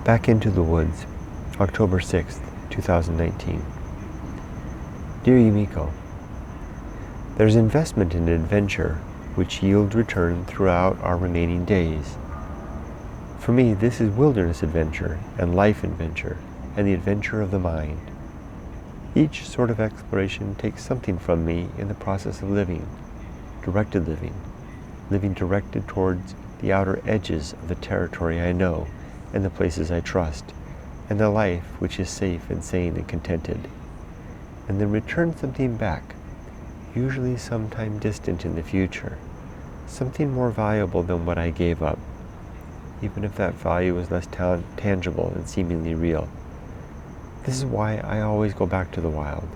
Back into the Woods, October 6th, 2019. Dear Yumiko, there's investment in adventure which yields return throughout our remaining days. For me, this is wilderness adventure and life adventure and the adventure of the mind. Each sort of exploration takes something from me in the process of living, living directed towards the outer edges of the territory I know and the places I trust, and the life which is safe and sane and contented, and then return something back, usually sometime distant in the future, something more valuable than what I gave up, even if that value is less tangible and seemingly real. This is why I always go back to the wild.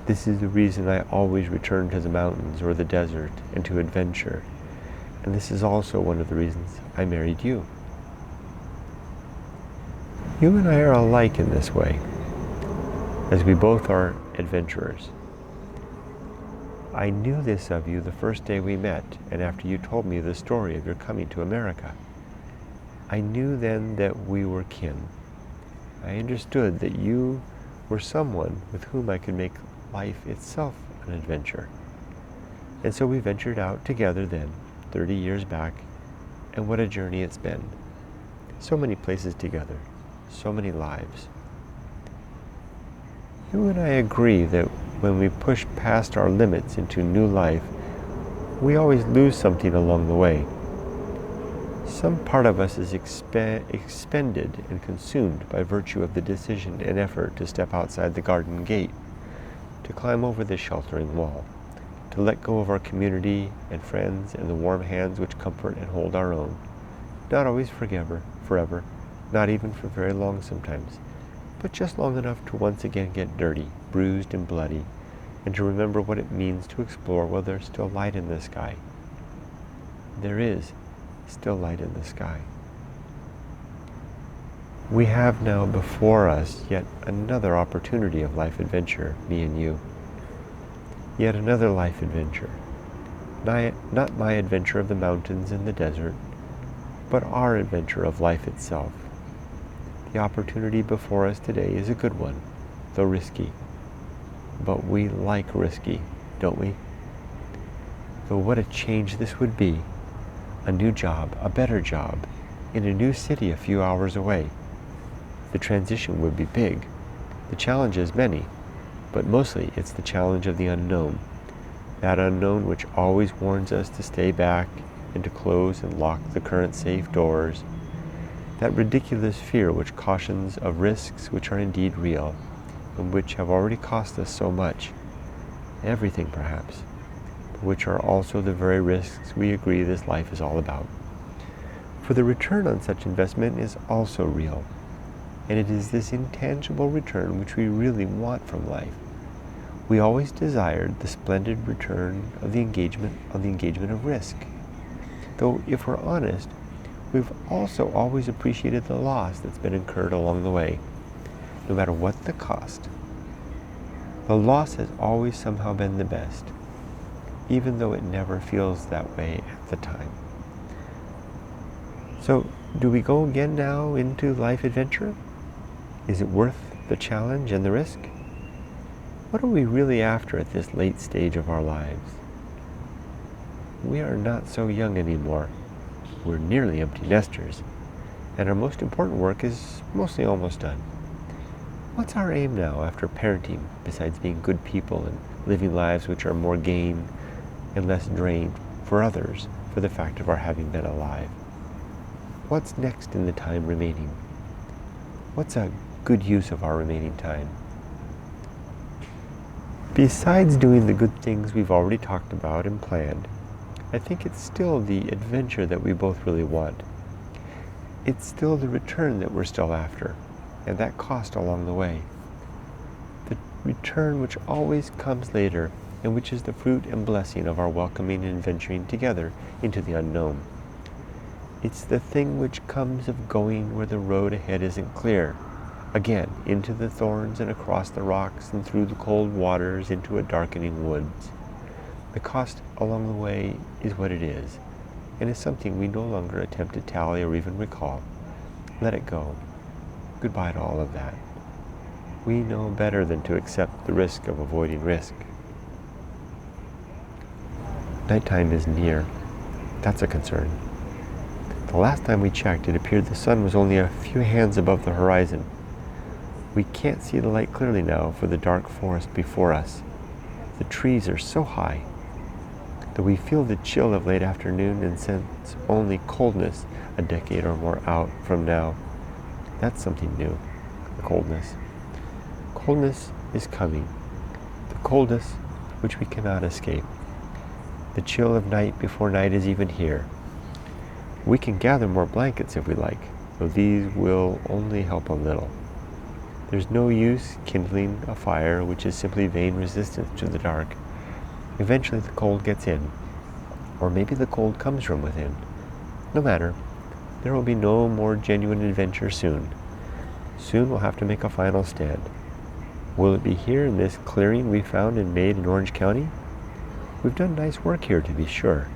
This is the reason I always return to the mountains or the desert and to adventure, and this is also one of the reasons I married you. You and I are alike in this way, as we both are adventurers. I knew this of you the first day we met, and after you told me the story of your coming to America. I knew then that we were kin. I understood that you were someone with whom I could make life itself an adventure. And so we ventured out together then, 30 years back, and what a journey it's been. So many places together. So many lives. You and I agree that when we push past our limits into new life, we always lose something along the way. Some part of us is expended and consumed by virtue of the decision and effort to step outside the garden gate, to climb over the sheltering wall, to let go of our community and friends and the warm hands which comfort and hold our own, not always forever, not even for very long sometimes, but just long enough to once again get dirty, bruised and bloody, and to remember what it means to explore while there's still light in the sky. There is still light in the sky. We have now before us yet another opportunity of life adventure, me and you. Yet another life adventure. Not my adventure of the mountains and the desert, but our adventure of life itself. The opportunity before us today is a good one, though risky. But we like risky, don't we? Though what a change this would be. A new job, a better job, in a new city a few hours away. The transition would be big. The challenges many, but mostly it's the challenge of the unknown. That unknown which always warns us to stay back and to close and lock the current safe doors. That ridiculous fear which cautions of risks which are indeed real, and which have already cost us so much, everything perhaps, but which are also the very risks we agree this life is all about. For the return on such investment is also real, and it is this intangible return which we really want from life. We always desired the splendid return of the engagement of risk, though if we're honest, we've also always appreciated the loss that's been incurred along the way, no matter what the cost. The loss has always somehow been the best, even though it never feels that way at the time. So, do we go again now into life adventure? Is it worth the challenge and the risk? What are we really after at this late stage of our lives? We are not so young anymore. We're nearly empty nesters, and our most important work is mostly almost done. What's our aim now after parenting, besides being good people and living lives which are more gain and less drained for others for the fact of our having been alive? What's next in the time remaining? What's a good use of our remaining time? Besides doing the good things we've already talked about and planned, I think it's still the adventure that we both really want. It's still the return that we're still after, and that cost along the way. The return which always comes later, and which is the fruit and blessing of our welcoming and venturing together into the unknown. It's the thing which comes of going where the road ahead isn't clear, again into the thorns and across the rocks and through the cold waters into a darkening woods. The cost along the way is what it is, and is something we no longer attempt to tally or even recall. Let it go. Goodbye to all of that. We know better than to accept the risk of avoiding risk. Nighttime is near. That's a concern. The last time we checked, it appeared the sun was only a few hands above the horizon. We can't see the light clearly now for the dark forest before us. The trees are so high that we feel the chill of late afternoon and sense only coldness a decade or more out from now. That's something new, the coldness. Coldness is coming, the coldness which we cannot escape. The chill of night before night is even here. We can gather more blankets if we like, though these will only help a little. There's no use kindling a fire which is simply vain resistance to the dark. Eventually the cold gets in, or maybe the cold comes from within. No matter, there will be no more genuine adventure soon. Soon we'll have to make a final stand. Will it be here in this clearing we found and made in Orange County? We've done nice work here, to be sure.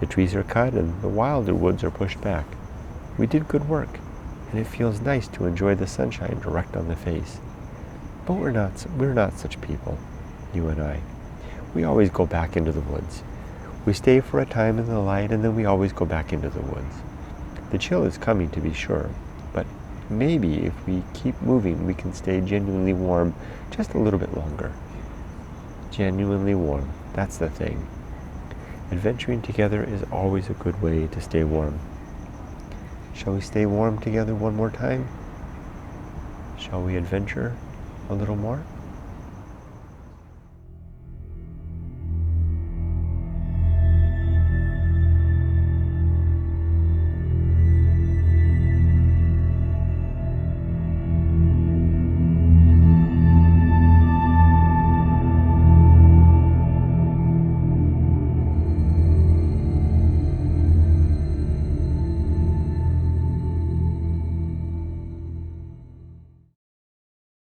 The trees are cut and the wilder woods are pushed back. We did good work, and it feels nice to enjoy the sunshine direct on the face. But we're not such people, you and I. We always go back into the woods. We stay for a time in the light, and then we always go back into the woods. The chill is coming, to be sure, but maybe if we keep moving, we can stay genuinely warm just a little bit longer. Genuinely warm, that's the thing. Adventuring together is always a good way to stay warm. Shall we stay warm together one more time? Shall we adventure a little more?